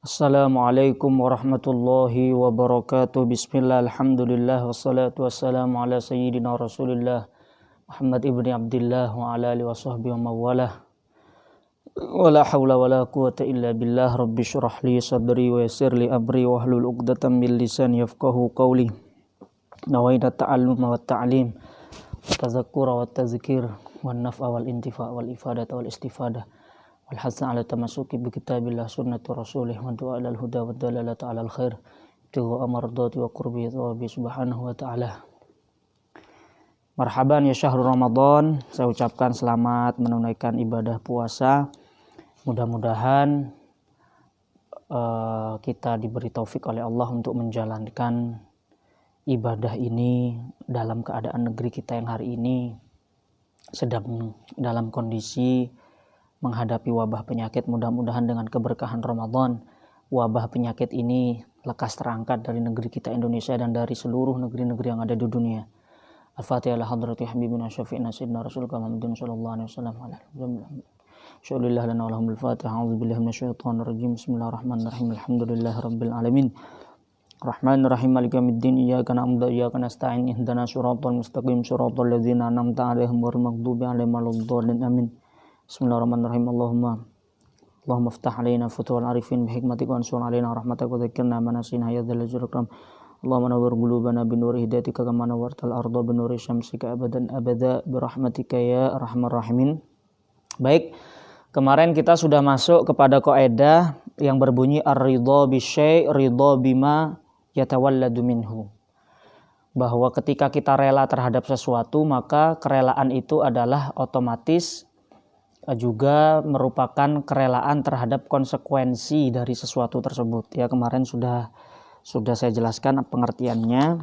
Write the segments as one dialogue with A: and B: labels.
A: Assalamualaikum warahmatullahi wabarakatuh. Bismillah, alhamdulillah, wassalatu wassalamu ala sayyidina rasulillah Muhammad ibni Abdillah wa ala alihi wa sahbihi wa mawalah. Wa la hawla wa la quwata illa billah. Rabbi syurah li sadri wa yassir li amri wa hlul uqdatan min lisani yafqahu qawli. Nawaina ta'alluma wa ta'lim wa tazakkura wa tazkir wa naf'a wal intifa' wal ifadata wal istifadah wal hasan ala tamasuki bi kitabillah sunnati rasulih wa du'a alal huda wa dalalata alal khair tiwa amardati wa qurbi rabbi subhanahu wa ta'ala. Marhaban ya syahrul Ramadan. Saya ucapkan selamat menunaikan ibadah puasa. Mudah-mudahan kita diberi taufik oleh Allah untuk menjalankan ibadah ini dalam keadaan negeri kita yang hari ini sedang dalam kondisi menghadapi wabah penyakit. Mudah-mudahan dengan keberkahan Ramadan, wabah penyakit ini lekas terangkat dari negeri kita Indonesia dan dari seluruh negeri-negeri yang ada di dunia. Al-Fatihah ala hadrati habibina syafi'ina sayyidina rasulullah Muhammadin sallallahu alaihi wasallam. Syukurillah lana wa lahumul fatihah. A'udzubillahi minasyaitonir rajim. Bismillahirrahmanirrahim. Alhamdulillahi rabbil alamin. Rahmanir rahim. Maliki yaumiddin. Iyyaka na'budu wa iyyaka nasta'in. Ihdinas siratal mustaqim. Siratal ladzina an'amta 'alaihim ghairil maghdubi 'alaihim waladdallin. Amin. Bismillahirrahmanirrahim. Allahumma iftah alaina futuhal arifin bihikmatika wa ansur alaina rahmataka wa dzakirna ma nasina ya dzal jalali wal ikram. Allahumma nawwir qulubana binuri hidayatika kama nawwartal arda binuri syamsika abadan abada birahmatika ya arhamar rahimin. Baik, kemarin kita sudah masuk kepada kaidah yang berbunyi ar-ridha bisyai' ridha bima yatawalladu minhu. Bahwa ketika kita rela terhadap sesuatu, maka kerelaan itu adalah otomatis juga merupakan kerelaan terhadap konsekuensi dari sesuatu tersebut. Ya, kemarin sudah saya jelaskan pengertiannya,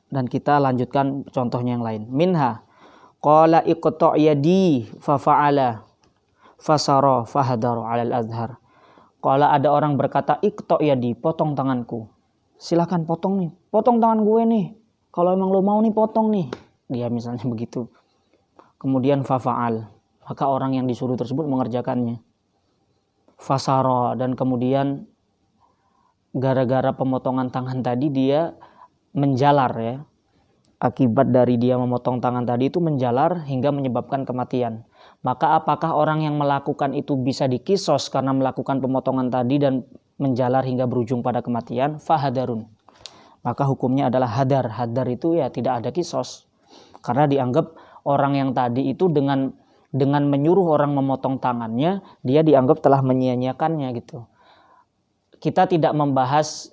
A: dan kita lanjutkan contohnya yang lain. Minha qala iqta' yadi fa fa'ala fasara fahadaru 'alal azhar. Qala, ada orang berkata, iqta' yadi, potong tanganku. Silakan potong nih, potong tangan gue nih. Kalau emang lo mau nih potong nih. Dia misalnya begitu. Kemudian fa'al, maka orang yang disuruh tersebut mengerjakannya. Fasara, dan kemudian gara-gara pemotongan tangan tadi dia menjalar, ya. Akibat dari dia memotong tangan tadi itu menjalar hingga menyebabkan kematian. Maka apakah orang yang melakukan itu bisa dikisos karena melakukan pemotongan tadi dan menjalar hingga berujung pada kematian? Fahadarun. Maka hukumnya adalah hadar. Hadar itu ya tidak ada kisos. Karena dianggap orang yang tadi itu dengan menyuruh orang memotong tangannya, dia dianggap telah menyia-nyiakannya gitu. Kita tidak membahas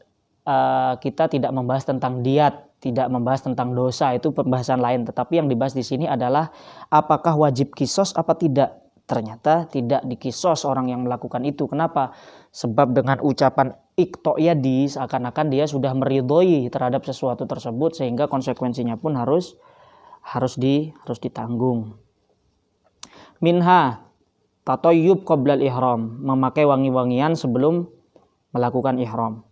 A: tentang diat, tidak membahas tentang dosa, itu pembahasan lain. Tetapi yang dibahas di sini adalah apakah wajib kisos apa tidak. Ternyata tidak dikisos orang yang melakukan itu. Kenapa? Sebab dengan ucapan iqta' yadi seakan-akan dia sudah meridhoi terhadap sesuatu tersebut, sehingga konsekuensinya pun harus ditanggung. Minha tatayyub qablal ihram, memakai wangi-wangian sebelum melakukan ihram.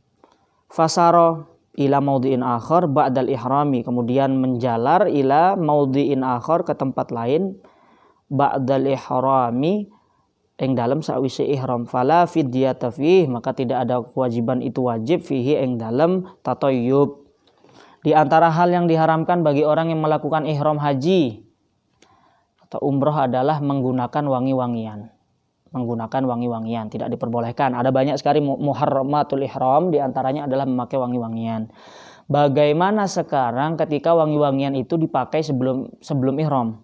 A: Fasara ila maudhi'in akhar ba'dal ihrami, kemudian menjalar ila maudhi'in akhar, ke tempat lain, ba'dal ihrami, ing dalam sawise ihram. Fala fidyata fih, maka tidak ada kewajiban itu wajib fihi ing dalam tatayyub. Di antara hal yang diharamkan bagi orang yang melakukan ihram haji atau umroh adalah menggunakan wangi-wangian. Menggunakan wangi-wangian tidak diperbolehkan. Ada banyak sekali muharramatul ihram, di antaranya adalah memakai wangi-wangian. Bagaimana sekarang ketika wangi-wangian itu dipakai sebelum ihram?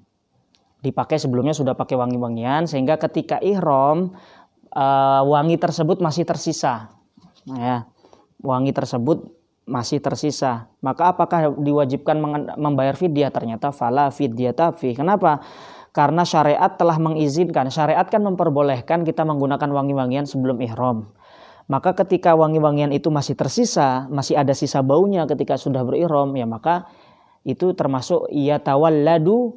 A: Dipakai sebelumnya sudah pakai wangi-wangian, sehingga ketika ihram wangi tersebut masih tersisa. Nah, ya, wangi tersebut masih tersisa, maka apakah diwajibkan membayar fidyah? Ternyata fala fidyata fi. Kenapa? Karena syariat telah mengizinkan, syariat kan memperbolehkan kita menggunakan wangi-wangian sebelum ihram. Maka ketika wangi-wangian itu masih tersisa, masih ada sisa baunya ketika sudah berihram, ya maka itu termasuk yatawalladu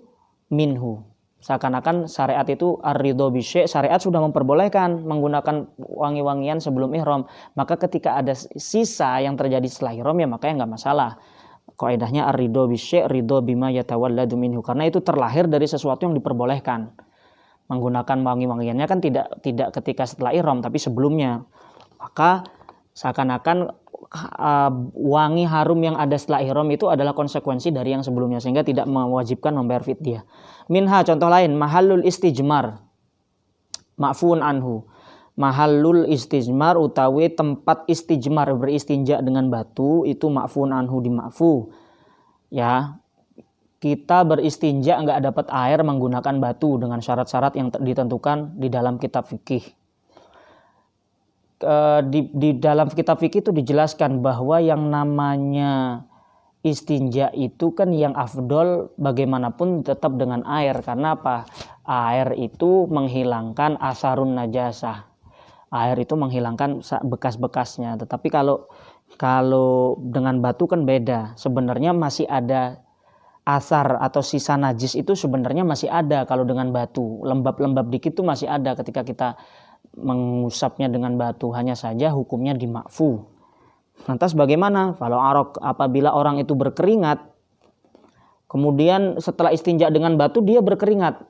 A: minhu. Seakan-akan syariat itu ar-ridha bisyai', syariat sudah memperbolehkan menggunakan wangi-wangian sebelum ihram. Maka ketika ada sisa yang terjadi setelah ihram, ya makanya nggak masalah. Kaidahnya ar-ridha bisyai' ridha bima yatawalladu minhu, karena itu terlahir dari sesuatu yang diperbolehkan. menggunakan wangi-wangiannya kan tidak ketika setelah ihram tapi sebelumnya. Maka seakan-akan wangi harum yang ada setelah ihram itu adalah konsekuensi dari yang sebelumnya sehingga tidak mewajibkan membayar fidyah. Minha, contoh lain, mahallul istijmar ma'fun anhu. Mahallul istijmar utawi tempat istijmar beristinja dengan batu itu ma'fun anhu dima'fu. Ya, kita beristinja enggak dapat air menggunakan batu dengan syarat-syarat yang ditentukan di dalam kitab fikih. Di dalam kitab fikih itu dijelaskan bahwa yang namanya istinja itu kan yang afdol bagaimanapun tetap dengan air. Karena apa? Air itu menghilangkan asarun najasah. Air itu menghilangkan bekas-bekasnya. Tetapi kalau dengan batu kan beda. Sebenarnya masih ada asar atau sisa najis itu sebenarnya masih ada kalau dengan batu. Lembab-lembab dikit itu masih ada ketika kita mengusapnya dengan batu, hanya saja hukumnya dima'fu. Lantas bagaimana? Kalau apabila orang itu berkeringat, kemudian setelah istinja dengan batu dia berkeringat,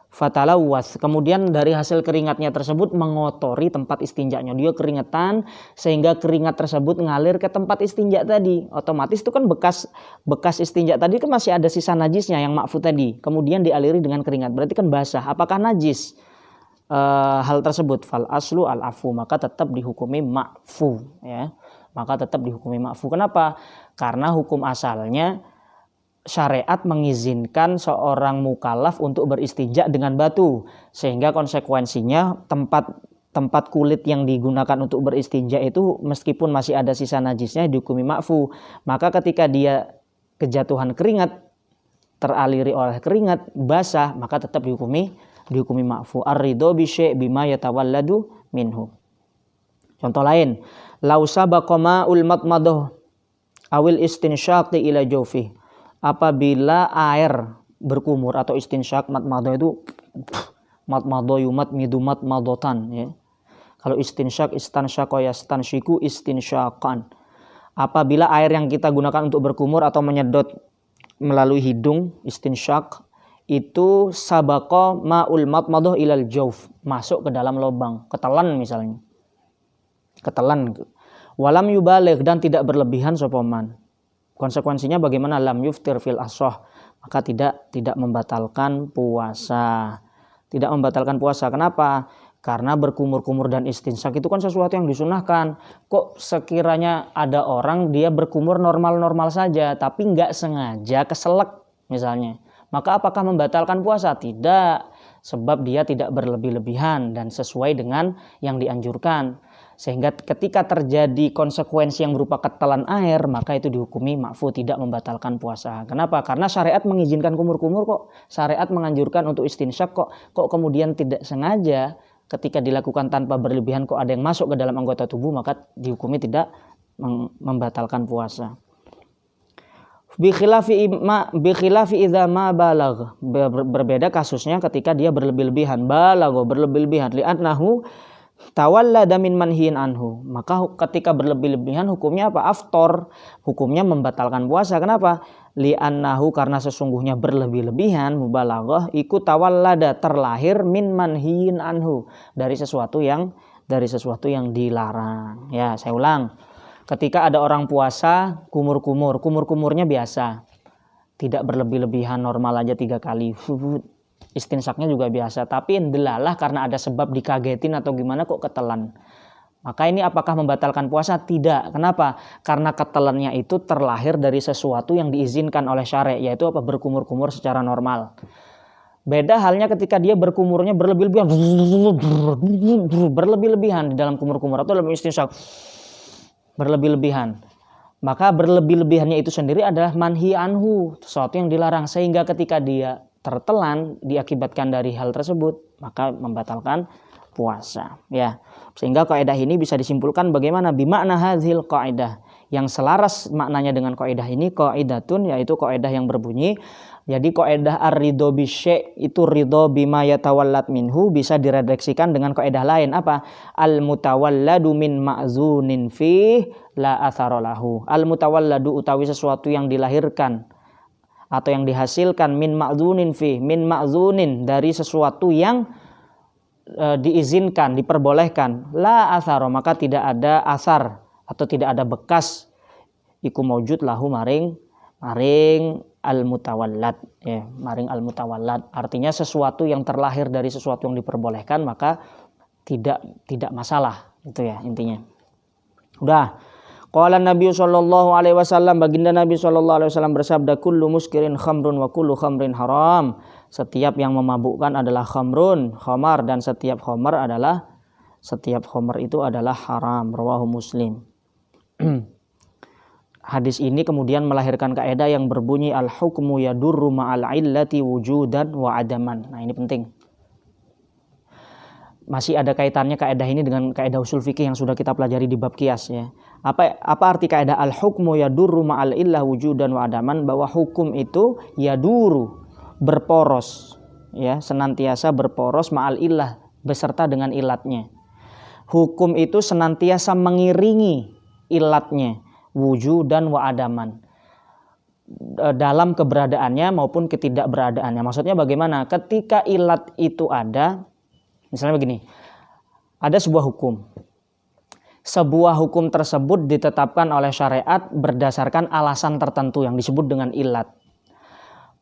A: fatalawwas, kemudian dari hasil keringatnya tersebut mengotori tempat istinjanya, dia keringetan sehingga keringat tersebut ngalir ke tempat istinja tadi, otomatis itu kan bekas istinja tadi kan masih ada sisa najisnya yang ma'fu tadi, kemudian dialiri dengan keringat, berarti kan basah. Apakah najis hal tersebut? Fal aslu al afu, maka tetap dihukumi ma'fu, ya, maka tetap dihukumi ma'fu. Kenapa? Karena hukum asalnya syariat mengizinkan seorang mukallaf untuk beristinja dengan batu, sehingga konsekuensinya tempat kulit yang digunakan untuk beristinja itu meskipun masih ada sisa najisnya dihukumi ma'fu. Maka ketika dia kejatuhan keringat, teraliri oleh keringat basah, maka tetap dihukumi ma'fu. Ar-ridho bi syai' bima yatawalladu minhu. Contoh lain, lau sabaqa ma'ul matmadah awil istinsyaqi ila jawfi. Apabila air berkumur atau istinsyak, matmadah itu matmadah yumatmidu matmadatan, ya. Kalau istinsyak istansyaqa yastansyiku istinsyakan. Apabila air yang kita gunakan untuk berkumur atau menyedot melalui hidung, istinsyak, itu sabaqa ma'ul matmadah ilal jawf, masuk ke dalam lubang, ketelan misalnya. Ketelan. Walam yubaligh, dan tidak berlebihan sopaman. Konsekuensinya bagaimana? Lam yuftir fil ashah, maka tidak membatalkan puasa. Tidak membatalkan puasa. Kenapa? Karena berkumur-kumur dan istinsyak itu kan sesuatu yang disunahkan. Kok sekiranya ada orang dia berkumur normal-normal saja tapi nggak sengaja keselak misalnya, maka apakah membatalkan puasa? Tidak, sebab dia tidak berlebih-lebihan dan sesuai dengan yang dianjurkan. Sehingga ketika terjadi konsekuensi yang berupa ketelan air, maka itu dihukumi ma'fu, tidak membatalkan puasa. Kenapa? Karena syariat mengizinkan kumur-kumur kok. Syariat menganjurkan untuk istinsyak kok kemudian tidak sengaja ketika dilakukan tanpa berlebihan kok ada yang masuk ke dalam anggota tubuh, maka dihukumi tidak membatalkan puasa. Bi khilafi idza ma balagh, berbeda kasusnya ketika dia berlebih-lebihan, balagh berlebih-lebihan, li'annahu tawallada min manhiin anhu, maka ketika berlebih-lebihan hukumnya apa? Aftor, hukumnya membatalkan puasa. Kenapa? Li'annahu, karena sesungguhnya berlebih-lebihan, mubalaghah, iku tawallada, terlahir min manhiin anhu, dari sesuatu yang dilarang. Ya, saya ulang. Ketika ada orang puasa kumur-kumurnya biasa, tidak berlebih-lebihan, normal aja 3 kali, istinsaknya juga biasa, tapi delalah karena ada sebab dikagetin atau gimana kok ketelan, maka ini apakah membatalkan puasa? Tidak. Kenapa? Karena ketelannya itu terlahir dari sesuatu yang diizinkan oleh syariat, yaitu apa? Berkumur-kumur secara normal. Beda halnya ketika dia berkumurnya berlebih-lebihan di dalam kumur-kumur atau dalam istinsak berlebih-lebihan, maka berlebih-lebihannya itu sendiri adalah manhi anhu, sesuatu yang dilarang, sehingga ketika dia tertelan diakibatkan dari hal tersebut, maka membatalkan puasa, ya. Sehingga kaidah ini bisa disimpulkan bagaimana? Bimakna hadzil kaidah, yang selaras maknanya dengan kaidah ini, kaidatun, yaitu kaidah yang berbunyi, jadi kaidah ar-ridho bi syai' itu ridho bima yatawallat minhu bisa diredaksikan dengan kaidah lain, apa? Al-mutawalladu min ma'zunin fi la athara lahu. Al-mutawalladu utawi sesuatu yang dilahirkan atau yang dihasilkan min ma'zunin dari sesuatu yang diizinkan, diperbolehkan, la atharo, maka tidak ada asar atau tidak ada bekas iku maujud lahu maring al-mutawallad, ya, maring al-mutawallad. Artinya sesuatu yang terlahir dari sesuatu yang diperbolehkan maka tidak masalah, itu ya intinya. Udah. Qala Nabi sallallahu alaihi wasallam, baginda Nabi sallallahu alaihi wasallam bersabda, kullu muskirin khamrun wa kullu khamrin haram. Setiap yang memabukkan adalah khamar, dan setiap khamar itu adalah haram. Rawahu Muslim. Hadis ini kemudian melahirkan kaidah yang berbunyi al-hukmu yadurru ma'al illati wujudan wa adaman. Nah, ini penting. Masih ada kaitannya kaidah ini dengan kaidah usul fikih yang sudah kita pelajari di bab qiyas, ya. Apa arti kaidah al-hukmu yadurru ma'al illah wujudan wa adaman, bahwa hukum itu yaduru, berporos, ya, senantiasa berporos ma'al illah, beserta dengan ilatnya. Hukum itu senantiasa mengiringi ilatnya, wujudan wa adaman, dalam keberadaannya maupun ketidakberadaannya. Maksudnya bagaimana? Ketika ilat itu ada, misalnya begini, ada sebuah hukum. Sebuah hukum tersebut ditetapkan oleh syariat berdasarkan alasan tertentu yang disebut dengan ilat.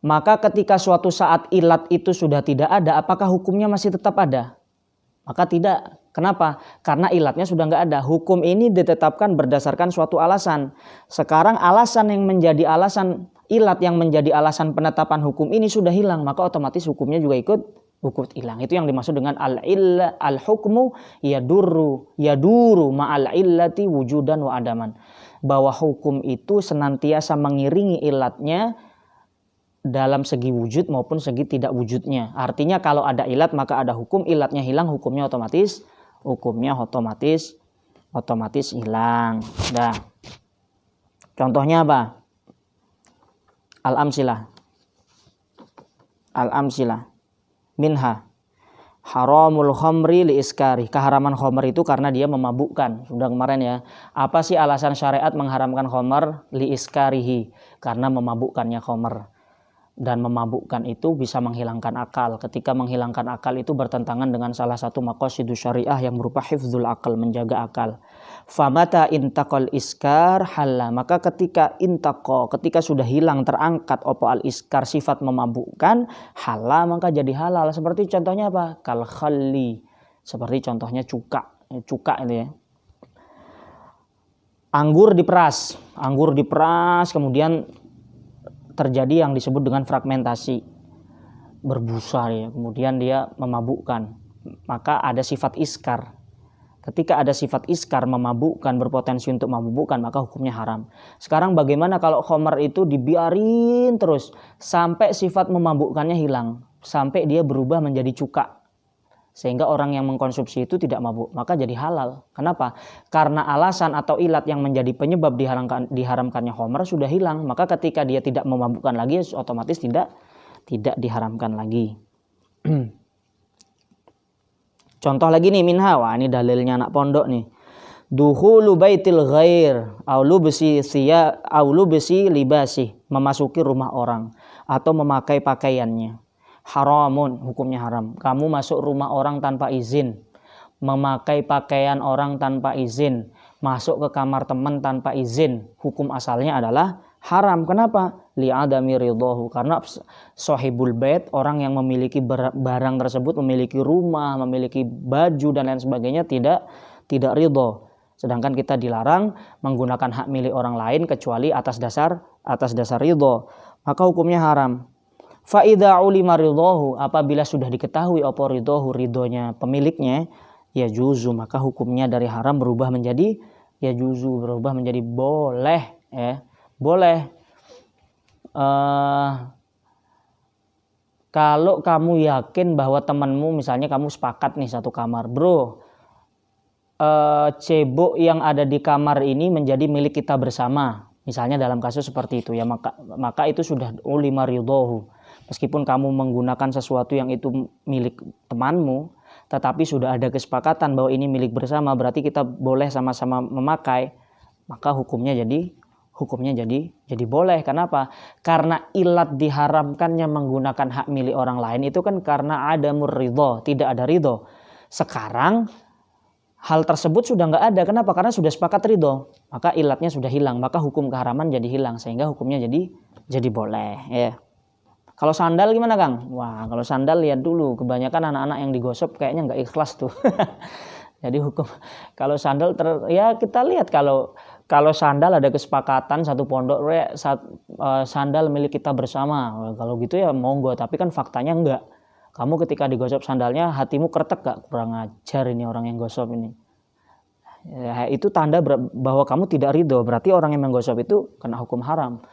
A: Maka ketika suatu saat ilat itu sudah tidak ada, apakah hukumnya masih tetap ada? Maka tidak. Kenapa? Karena ilatnya sudah nggak ada. Hukum ini ditetapkan berdasarkan suatu alasan. Sekarang alasan yang menjadi alasan, ilat yang menjadi alasan penetapan hukum ini sudah hilang, maka otomatis hukumnya juga ikut hilang. Itu yang dimaksud dengan al-hukmu yaduru ma'al illati wujudan wa adaman. Bahwa hukum itu senantiasa mengiringi ilatnya dalam segi wujud maupun segi tidak wujudnya. Artinya kalau ada ilat maka ada hukum, ilatnya hilang, hukumnya otomatis hilang. Dah. Contohnya apa? Al-amsilah. Minha haramul khamri li iskari. Keharaman khamr itu karena dia memabukkan. Sudah kemarin ya. Apa sih alasan syariat mengharamkan khamr? Li iskarihi, karena memabukkannya khamr. Dan memabukkan itu bisa menghilangkan akal. Ketika menghilangkan akal itu bertentangan dengan salah satu maqasidus syariah yang berupa hifdzul akal, menjaga akal. Famata intaqal iskar halla, maka ketika sudah hilang, terangkat opo al iskar, sifat memabukkan, halla, maka jadi halal. Seperti contohnya apa? Kal khalli, seperti contohnya cuka itu ya. Anggur diperas kemudian terjadi yang disebut dengan fragmentasi, berbusa ya, kemudian dia memabukkan, maka ada sifat iskar. Ketika ada sifat iskar, memabukkan, berpotensi untuk memabukkan, maka hukumnya haram. Sekarang bagaimana kalau khamr itu dibiarin terus sampai sifat memabukkannya hilang, sampai dia berubah menjadi cuka, sehingga orang yang mengkonsumsi itu tidak mabuk, maka jadi halal. Kenapa? Karena alasan atau ilat yang menjadi penyebab diharamkannya khamr sudah hilang, maka ketika dia tidak memabukkan lagi, otomatis tidak diharamkan lagi. Contoh lagi nih, minha, wah ini dalilnya anak pondok nih. Dukhulu baitil ghair aulu besi libasi, memasuki rumah orang atau memakai pakaiannya. Haramun, hukumnya haram. Kamu masuk rumah orang tanpa izin, memakai pakaian orang tanpa izin, masuk ke kamar teman tanpa izin, hukum asalnya adalah haram. Kenapa? Li'adami ridhahu, karena sahibul bait, orang yang memiliki barang tersebut, memiliki rumah, memiliki baju dan lain sebagainya, tidak ridho. Sedangkan kita dilarang menggunakan hak milik orang lain kecuali atas dasar ridho, maka hukumnya haram. Fa idza ulima ridhahu, apabila sudah diketahui apa ridhonya pemiliknya, ya juzu, maka hukumnya dari haram berubah menjadi ya juzu, berubah menjadi boleh, ya. Boleh. Kalau kamu yakin bahwa temanmu, misalnya kamu sepakat nih satu kamar, bro, cebok yang ada di kamar ini menjadi milik kita bersama, misalnya dalam kasus seperti itu ya, maka itu sudah ulima ridhahu. Meskipun kamu menggunakan sesuatu yang itu milik temanmu, tetapi sudah ada kesepakatan bahwa ini milik bersama, berarti kita boleh sama-sama memakai, maka hukumnya jadi hukumnya jadi boleh. Kenapa? Karena ilat diharamkannya menggunakan hak milik orang lain itu kan karena ada ridho, tidak ada ridho. Sekarang hal tersebut sudah nggak ada. Kenapa? Karena sudah sepakat ridho, maka ilatnya sudah hilang, maka hukum keharaman jadi hilang, sehingga hukumnya jadi boleh. Ya. Kalau sandal gimana Kang? Wah, kalau sandal lihat dulu, kebanyakan anak-anak yang digosok kayaknya nggak ikhlas tuh. Jadi hukum kalau sandal ya kita lihat kalau sandal ada kesepakatan satu pondok sandal milik kita bersama. Kalau gitu ya monggo, tapi kan faktanya enggak. Kamu ketika digosok sandalnya hatimu kretek gak? Kurang ajar ini orang yang gosok ini. Ya, itu tanda bahwa kamu tidak ridho, berarti orang yang menggosok itu kena hukum haram.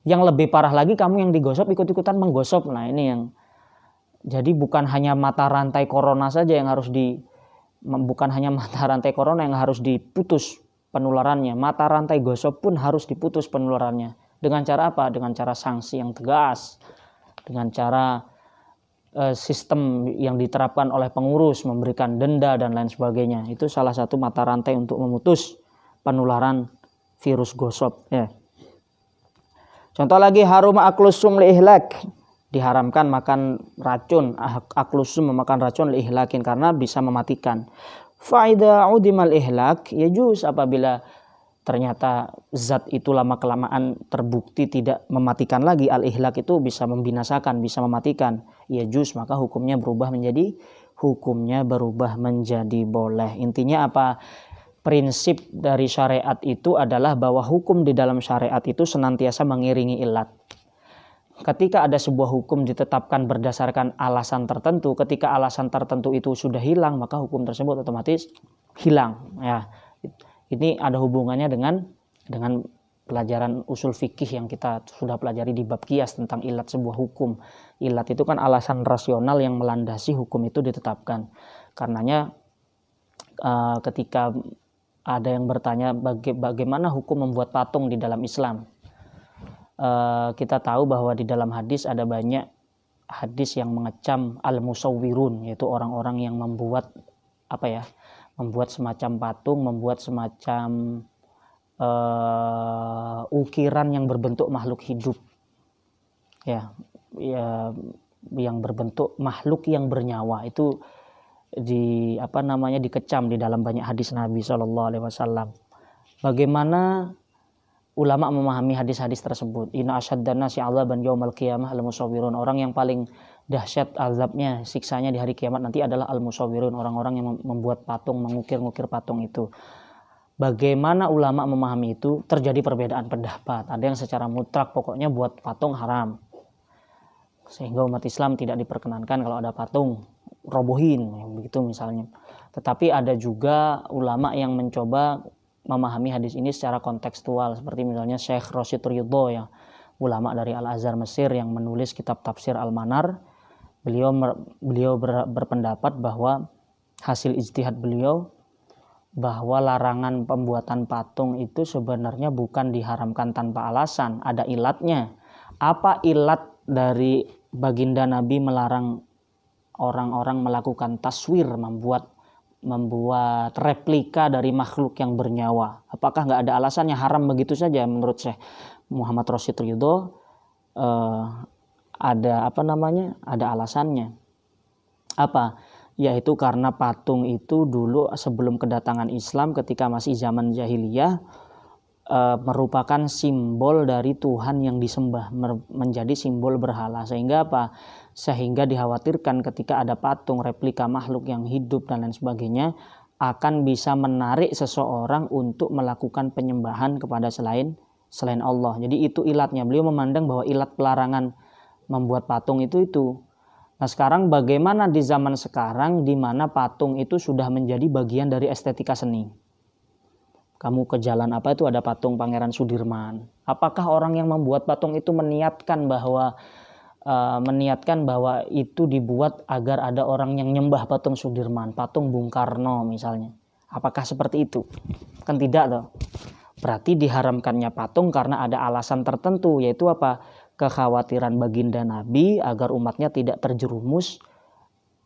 A: Yang lebih parah lagi kamu yang digosok ikut-ikutan menggosok. Nah, ini yang jadi bukan hanya mata rantai corona saja yang harus diputus penularannya, mata rantai gosok pun harus diputus penularannya. Dengan cara apa? Dengan cara sanksi yang tegas, dengan cara sistem yang diterapkan oleh pengurus, memberikan denda dan lain sebagainya. Itu salah satu mata rantai untuk memutus penularan virus gosok. Ya. Contoh lagi, harum aklusum li ihlak, diharamkan makan racun, aklusum memakan racun li ihlakin karena bisa mematikan. Faida udimal ihlak, yajuz apabila ternyata zat itu lama-kelamaan terbukti tidak mematikan lagi, al-ihlak itu bisa membinasakan, bisa mematikan, yajuz, maka hukumnya berubah menjadi boleh. Intinya apa? Prinsip dari syariat itu adalah bahwa hukum di dalam syariat itu senantiasa mengiringi ilat. Ketika ada sebuah hukum ditetapkan berdasarkan alasan tertentu, ketika alasan tertentu itu sudah hilang, maka hukum tersebut otomatis hilang. Ya, ini ada hubungannya dengan pelajaran usul fikih yang kita sudah pelajari di bab qiyas tentang ilat sebuah hukum. Ilat itu kan alasan rasional yang melandasi hukum itu ditetapkan. Karenanya ketika ada yang bertanya bagaimana hukum membuat patung di dalam Islam, kita tahu bahwa di dalam hadis ada banyak hadis yang mengecam al-musawwirun, yaitu orang-orang yang membuat semacam patung, membuat semacam ukiran yang berbentuk makhluk hidup, ya yang berbentuk makhluk yang bernyawa, itu dikecam di dalam banyak hadis Nabi SAW. Bagaimana ulama memahami hadis-hadis tersebut? Inna asyaddan nasi 'adzaban yaumal qiyamah al-musawwirun. Orang yang paling dahsyat azabnya, siksanya di hari kiamat nanti adalah al-musawwirun, orang-orang yang membuat patung, mengukir-ngukir patung itu. Bagaimana ulama memahami itu? Terjadi perbedaan pendapat. Ada yang secara mutlak pokoknya buat patung haram, sehingga umat Islam tidak diperkenankan kalau ada patung, robohin, begitu misalnya. Tetapi ada juga ulama yang mencoba memahami hadis ini secara kontekstual, seperti misalnya Syekh Rashid Ridho, ya, ulama dari Al-Azhar Mesir yang menulis kitab tafsir Al-Manar. Beliau berpendapat bahwa hasil ijtihad beliau bahwa larangan pembuatan patung itu sebenarnya bukan diharamkan tanpa alasan, ada ilatnya. Apa ilat dari baginda Nabi melarang orang-orang melakukan taswir, membuat replika dari makhluk yang bernyawa? Apakah nggak ada alasannya, haram begitu saja? Menurut Syekh Muhammad Rashid Ridho ada alasannya. Apa? Yaitu karena patung itu dulu sebelum kedatangan Islam, ketika masih zaman jahiliyah, merupakan simbol dari Tuhan yang disembah, menjadi simbol berhala. Sehingga apa? Sehingga dikhawatirkan ketika ada patung replika makhluk yang hidup dan lain sebagainya akan bisa menarik seseorang untuk melakukan penyembahan kepada selain Allah. Jadi itu ilatnya. Beliau memandang bahwa ilat pelarangan membuat patung itu. Nah, sekarang bagaimana di zaman sekarang di mana patung itu sudah menjadi bagian dari estetika seni? Kamu ke jalan apa itu ada patung Pangeran Sudirman. Apakah orang yang membuat patung itu meniatkan bahwa itu dibuat agar ada orang yang nyembah patung Sudirman, patung Bung Karno misalnya? Apakah seperti itu? Kan tidak toh. Berarti diharamkannya patung karena ada alasan tertentu, yaitu apa? Kekhawatiran baginda Nabi agar umatnya tidak terjerumus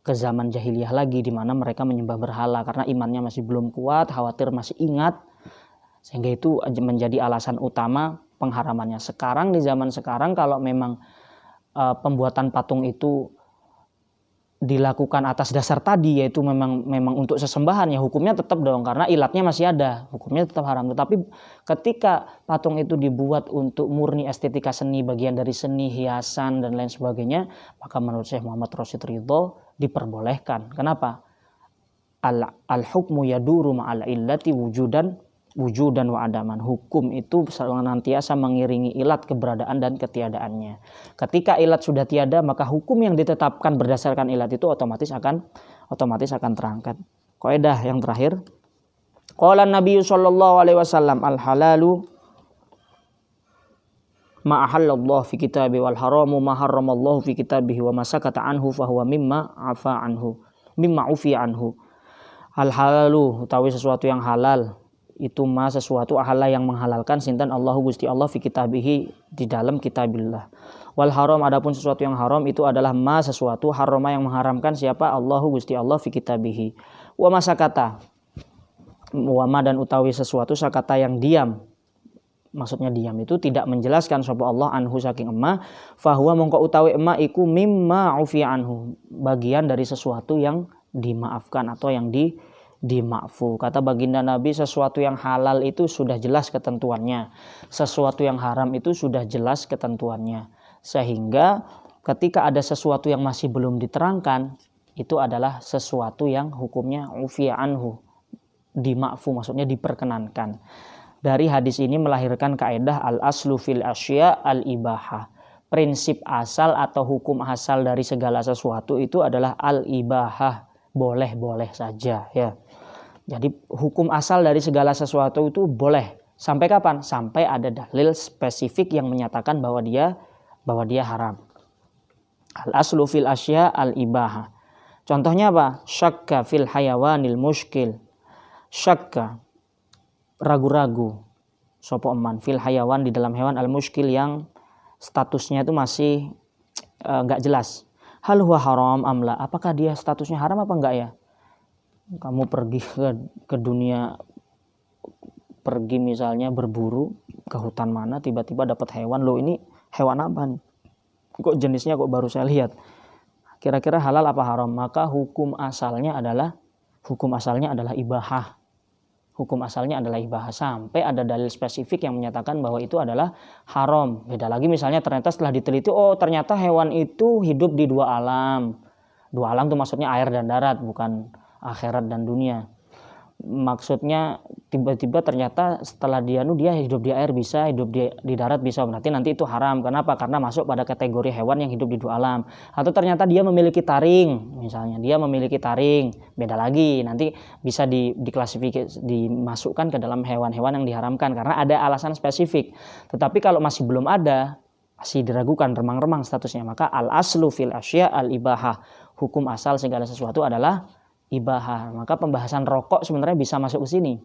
A: ke zaman jahiliyah lagi, di mana mereka menyembah berhala karena imannya masih belum kuat, khawatir masih ingat Sehingga itu menjadi alasan utama pengharamannya. Sekarang di zaman sekarang kalau memang pembuatan patung itu dilakukan atas dasar tadi, yaitu memang untuk sesembahan, ya hukumnya tetap dong, karena ilatnya masih ada, hukumnya tetap haram. Tetapi ketika patung itu dibuat untuk murni estetika seni, bagian dari seni, hiasan dan lain sebagainya, maka menurut Syekh Muhammad Rasyid Ridho diperbolehkan. Kenapa? Al-hukmu yaduru ma'al illati wujudan wa adaman. Hukum itu senantiasa mengiringi ilat, keberadaan dan ketiadaannya. Ketika ilat sudah tiada, maka hukum yang ditetapkan berdasarkan ilat itu otomatis akan terangkat. Kaidah yang terakhir, qala Nabi sallallahu alaihi wasallam, al halalu ma ahallallahu fi kitabihi wal haramu ma harramallahu fi kitabihi wa ma sakata anhu fa huwa mimma ufi anhu. Al halalu utawi sesuatu yang halal, itu sesuatu ahala yang menghalalkan sinten Allahu Gusti Allah fi kitabihi, di dalam kitabillah. Wal haram, adapun sesuatu yang haram itu adalah sesuatu harama yang mengharamkan siapa? Allahu Gusti Allah fi kitabihi. Wa masakata, wa dan utawi sesuatu sakata yang diam, maksudnya diam itu tidak menjelaskan sapa Allah anhu saking emma, fahuwa mongko utawi emma iku mimma ufi anhu, bagian dari sesuatu yang dimaafkan atau yang dima'fu. Kata baginda Nabi, sesuatu yang halal itu sudah jelas ketentuannya, sesuatu yang haram itu sudah jelas ketentuannya, sehingga ketika ada sesuatu yang masih belum diterangkan, itu adalah sesuatu yang hukumnya ufi anhu, dima'fu, maksudnya diperkenankan. Dari hadis ini melahirkan kaidah al-aslu fil asya al-ibahah. Prinsip asal atau hukum asal dari segala sesuatu itu adalah al-ibahah, boleh-boleh saja, ya. Jadi hukum asal dari segala sesuatu itu boleh. Sampai kapan? Sampai ada dalil spesifik yang menyatakan bahwa dia haram. Al-aslu fil asya al-ibahah. Contohnya apa? Syakka fil hayawanil muskil. Syakka, ragu-ragu, sopo eman, fil hayawan, di dalam hewan, al-muskil, yang statusnya itu masih enggak jelas. Hal huwa haram amla, apakah dia statusnya haram apa enggak ya? Kamu pergi ke dunia, pergi misalnya berburu ke hutan mana, tiba-tiba dapat hewan, loh ini hewan apa nih? Kok jenisnya kok baru saya lihat? Kira-kira halal apa haram? Maka hukum asalnya adalah ibahah. Hukum asalnya adalah ibahah sampai ada dalil spesifik yang menyatakan bahwa itu adalah haram. Beda lagi misalnya ternyata setelah diteliti, oh ternyata hewan itu hidup di dua alam. Dua alam itu maksudnya air dan darat, bukan akhirat dan dunia. Maksudnya tiba-tiba ternyata setelah dia hidup di air bisa, hidup di darat bisa, berarti nanti itu haram. Kenapa? Karena masuk pada kategori hewan yang hidup di dua alam. Atau ternyata dia memiliki taring, misalnya dia memiliki taring, beda lagi, nanti bisa diklasifikasi, dimasukkan ke dalam hewan-hewan yang diharamkan karena ada alasan spesifik. Tetapi kalau masih belum ada, masih diragukan, remang-remang statusnya, maka al-aslu fil asya al-ibahah, hukum asal segala sesuatu adalah ibahah. Maka pembahasan rokok sebenarnya bisa masuk ke sini.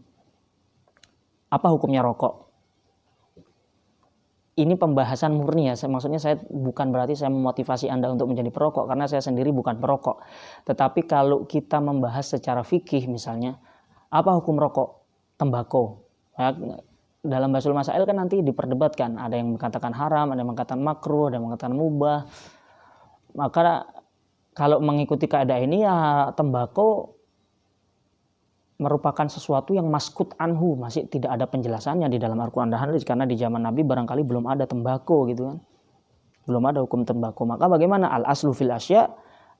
A: Apa hukumnya rokok? Ini pembahasan murni ya. Maksudnya saya bukan berarti saya memotivasi Anda untuk menjadi perokok, karena saya sendiri bukan perokok. Tetapi kalau kita membahas secara fikih misalnya, apa hukum rokok? Tembakau. Ya, dalam Basul Masail kan nanti diperdebatkan. Ada yang mengatakan haram, ada yang mengatakan makruh, ada yang mengatakan mubah. Maka kalau mengikuti kaidah ini, ya tembakau merupakan sesuatu yang maskut anhu, masih tidak ada penjelasannya di dalam Al-Quran dan hadis, karena di zaman Nabi barangkali belum ada tembakau gitu kan, belum ada hukum tembakau. Maka bagaimana? Al-aslu fil asya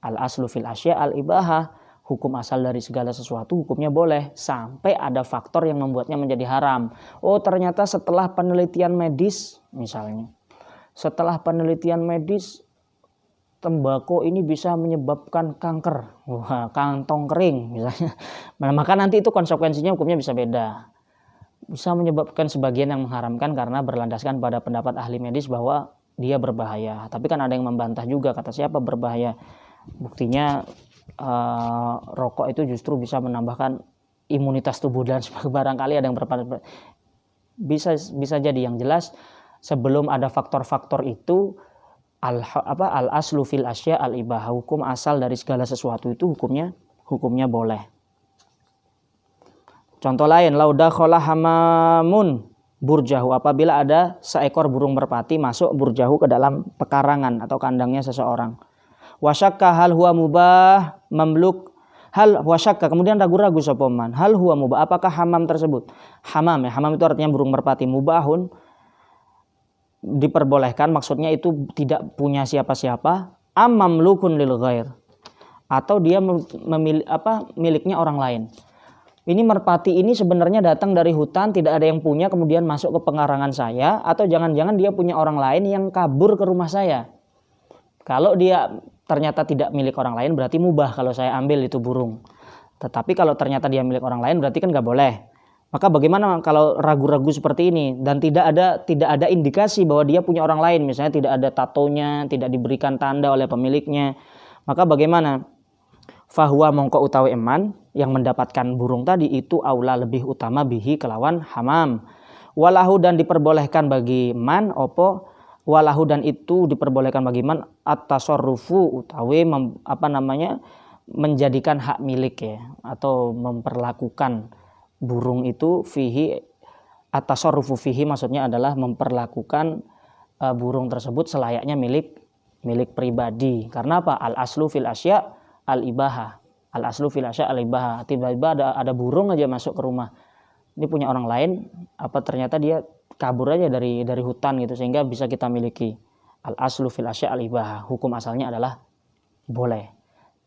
A: al-ibahah, hukum asal dari segala sesuatu hukumnya boleh sampai ada faktor yang membuatnya menjadi haram. Oh ternyata setelah penelitian medis misalnya, tembakau ini bisa menyebabkan kanker, kantong kering misalnya. Maka nanti itu konsekuensinya hukumnya bisa beda. Bisa menyebabkan sebagian yang mengharamkan karena berlandaskan pada pendapat ahli medis bahwa dia berbahaya. Tapi kan ada yang membantah juga, kata siapa berbahaya? Buktinya rokok itu justru bisa menambahkan imunitas tubuh dan barangkali ada yang berpendapat. Bisa jadi, yang jelas sebelum ada faktor-faktor itu, al-aslu fil asya al-ibahah, hukum asal dari segala sesuatu itu hukumnya boleh. Contoh lain, lau dakhala hamamun burjahu, apabila ada seekor burung merpati masuk burjahu ke dalam pekarangan atau kandangnya seseorang. Wasyakka hal huwa mubah mamluk, hal wasyakka, kemudian ragu-ragu sapa man, hal huwa mubah, apakah hamam tersebut, hamam ya, hamam itu artinya burung merpati, mubahun diperbolehkan, maksudnya itu tidak punya siapa-siapa, mamlukun lil ghair, atau dia miliknya orang lain. Ini merpati ini sebenarnya datang dari hutan, tidak ada yang punya, kemudian masuk ke pekarangan saya, atau jangan-jangan dia punya orang lain yang kabur ke rumah saya. Kalau dia ternyata tidak milik orang lain, berarti mubah kalau saya ambil itu burung. Tetapi kalau ternyata dia milik orang lain, berarti kan nggak boleh. Maka bagaimana kalau ragu-ragu seperti ini dan tidak ada indikasi bahwa dia punya orang lain, misalnya tidak ada tatonya, tidak diberikan tanda oleh pemiliknya, maka bagaimana? Fahuwa mongko utawi eman yang mendapatkan burung tadi itu aula lebih utama bihi kelawan hamam. Walahu dan diperbolehkan bagi man opo, walahu dan itu diperbolehkan bagi man at-tasarrufu utawi menjadikan hak milik ya, atau memperlakukan burung itu fihi, at-tasarrufu fihi maksudnya adalah memperlakukan burung tersebut selayaknya milik pribadi. Karena apa? Al aslu fil asya al-ibaha, al-aslu fil asya al-ibaha. Tiba-tiba ada burung aja masuk ke rumah, ini punya orang lain, apa ternyata dia kabur aja dari hutan gitu, sehingga bisa kita miliki. Al-aslu fil asya al-ibaha, hukum asalnya adalah boleh,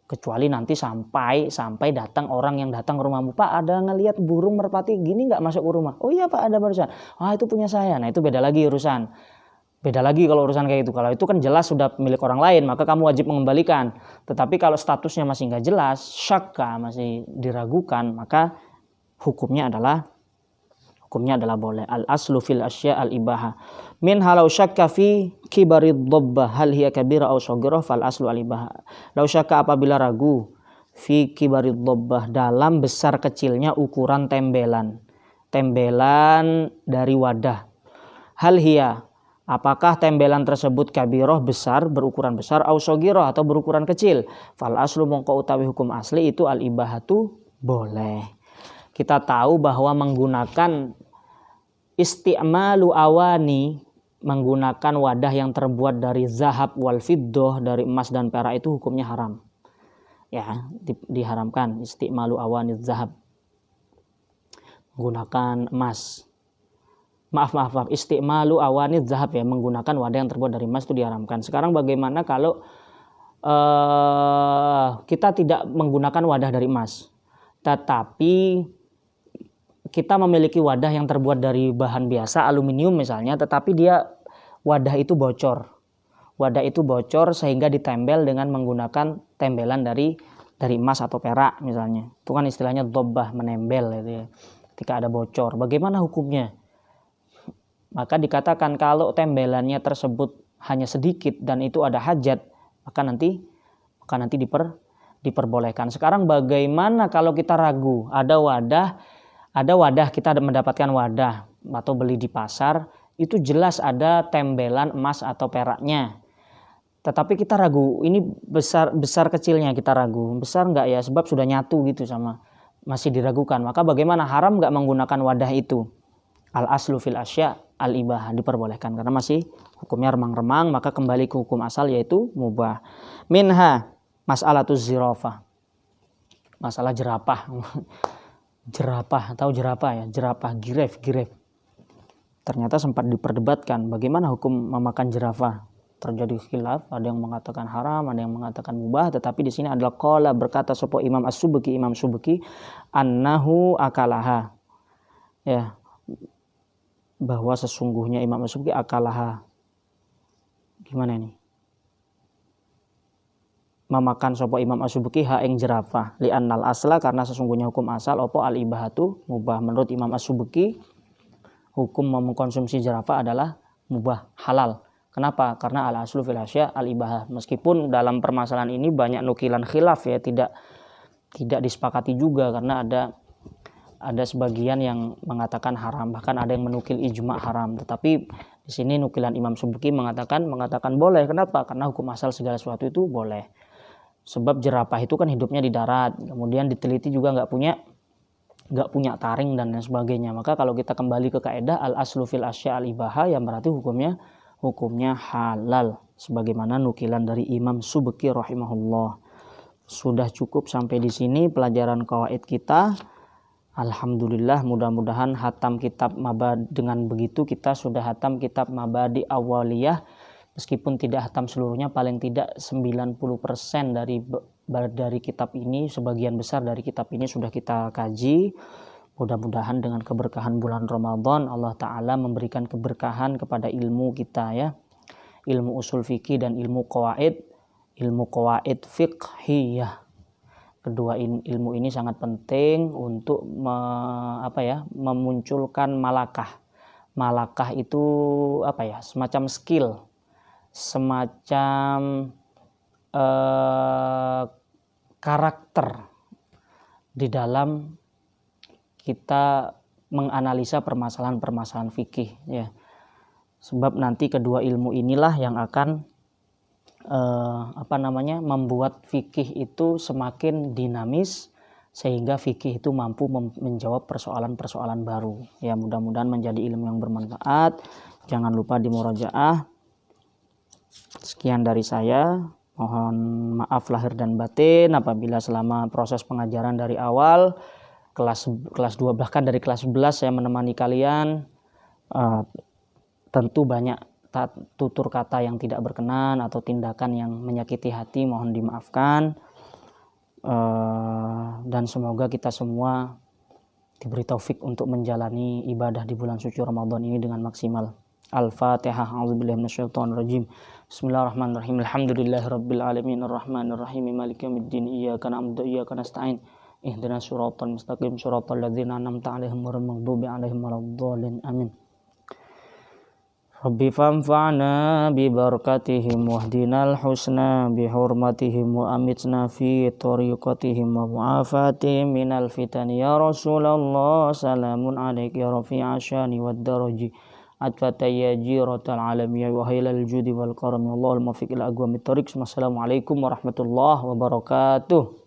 A: kecuali nanti sampai datang orang yang datang ke rumahmu, Pak ada ngelihat burung merpati gini nggak masuk ke rumah? Oh iya Pak, ada barusan. Itu punya saya. Nah itu beda lagi urusan. Beda lagi kalau urusan kayak itu. Kalau itu kan jelas sudah milik orang lain, maka kamu wajib mengembalikan. Tetapi kalau statusnya masih nggak jelas, syakka, masih diragukan, maka hukumnya adalah boleh. Al aslu fil asya al ibaha. Min halau syakka fi kibarid dhabbah hal hiya kabira aw shaghirah fal aslu al ibaha. Lau syakka apabila ragu fi kibarid dhabbah dalam besar kecilnya ukuran tembelan dari wadah. Hal hiya, apakah tembelan tersebut kabiroh besar, berukuran besar, au sogiroh atau berukuran kecil. Fal aslu mongko utawi hukum asli itu al ibahatu boleh. Kita tahu bahwa menggunakan isti'malu awani, menggunakan wadah yang terbuat dari zahab wal fiddoh, dari emas dan perak, itu hukumnya haram. Ya, diharamkan isti'malu awani zahab, menggunakan emas. Maaf, isti'malu awanid zahab ya, menggunakan wadah yang terbuat dari emas itu diharamkan. Sekarang bagaimana kalau kita tidak menggunakan wadah dari emas, tetapi kita memiliki wadah yang terbuat dari bahan biasa, aluminium misalnya, tetapi wadah itu bocor sehingga ditempel dengan menggunakan tembelan dari emas atau perak misalnya. Itu kan istilahnya dhabbah, menempel gitu ya. Ketika ada bocor, bagaimana hukumnya? Maka dikatakan kalau tembelannya tersebut hanya sedikit dan itu ada hajat, maka nanti diperbolehkan. Sekarang bagaimana kalau kita ragu, ada wadah, kita mendapatkan wadah atau beli di pasar, itu jelas ada tembelan emas atau peraknya. Tetapi kita ragu, ini besar kecilnya kita ragu, besar enggak ya, sebab sudah nyatu gitu sama, masih diragukan. Maka bagaimana, haram enggak menggunakan wadah itu? Al aslu fil asya al ibah, diperbolehkan karena masih hukumnya remang-remang, maka kembali ke hukum asal yaitu mubah. Minha mas'alatuz zirafah, masalah jerapah. Jerapah giref. Ternyata sempat diperdebatkan bagaimana hukum memakan jerapah. Terjadi khilaf, ada yang mengatakan haram, ada yang mengatakan mubah, tetapi di sini adalah qala, berkata sapa Imam As-Subki annahu akalaha. Ya, bahwa sesungguhnya Imam As-Subki akalaha. Gimana ini? Memakan sapa Imam As-Subki ha ing jerapah li annal asla, karena sesungguhnya hukum asal opo al ibahatu mubah. Menurut Imam As-Subki hukum mengkonsumsi jerapah adalah mubah, halal. Kenapa? Karena al aslu fil asya al ibahah. Meskipun dalam permasalahan ini banyak nukilan khilaf ya, tidak disepakati juga karena ada sebagian yang mengatakan haram, bahkan ada yang menukil ijma haram. Tetapi di sini nukilan Imam Subki mengatakan boleh. Kenapa? Karena hukum asal segala sesuatu itu boleh. Sebab jerapah itu kan hidupnya di darat, kemudian diteliti juga nggak punya nggak punya taring dan lain sebagainya. Maka kalau kita kembali ke kaidah al aslu fil asya al ibaha, yang berarti hukumnya halal, sebagaimana nukilan dari Imam Subki rahimahullah. Sudah cukup sampai di sini pelajaran qawaid kita. Alhamdulillah, mudah-mudahan hatam kitab Mabadi, dengan begitu kita sudah hatam kitab Mabadi Awaliyah, meskipun tidak hatam seluruhnya, paling tidak 90% dari kitab ini, sebagian besar dari kitab ini sudah kita kaji. Mudah-mudahan dengan keberkahan bulan Ramadan, Allah Ta'ala memberikan keberkahan kepada ilmu kita ya, ilmu usul fikih dan ilmu qawaid fiqhiyah. Kedua ilmu ini sangat penting untuk memunculkan malakah. Malakah itu semacam skill, semacam karakter di dalam kita menganalisa permasalahan-permasalahan fikih ya. Sebab nanti kedua ilmu inilah yang akan membuat fikih itu semakin dinamis, sehingga fikih itu mampu menjawab persoalan-persoalan baru. Ya, mudah-mudahan menjadi ilmu yang bermanfaat. Jangan lupa dimurajaah. Sekian dari saya. Mohon maaf lahir dan batin apabila selama proses pengajaran dari awal kelas 2 bahkan dari kelas 11 saya menemani kalian, tentu banyak tutur kata yang tidak berkenan atau tindakan yang menyakiti hati, mohon dimaafkan, dan semoga kita semua diberi taufik untuk menjalani ibadah di bulan suci Ramadan ini dengan maksimal. Al-Fatihah. A'udzubillahi minasyaitonirrajim. Bismillahirrahmanirrahim. Alhamdulillahirabbil alamin arrahmanirrahim maliki yaumiddin iyyaka na'budu wa iyyaka nasta'in ihdinas siratal mustaqim siratal ladzina an'amta 'alaihim ghairil maghdubi 'alaihim waladdallin. Amin. Rabbi fanfa'na bi barakatihim wahdinal husna bi hurmatihim wa amitna fi tariqatihim wa mu'afatihim minal fitani ya Rasulullah. Salamun alaika ya rafi'a syani wad daraji atfata ya jiratal alami wa hailal judi wal karam. Allahumma fiqil aqwamit tariq. Wassalamualaikum warahmatullahi wabarakatuh.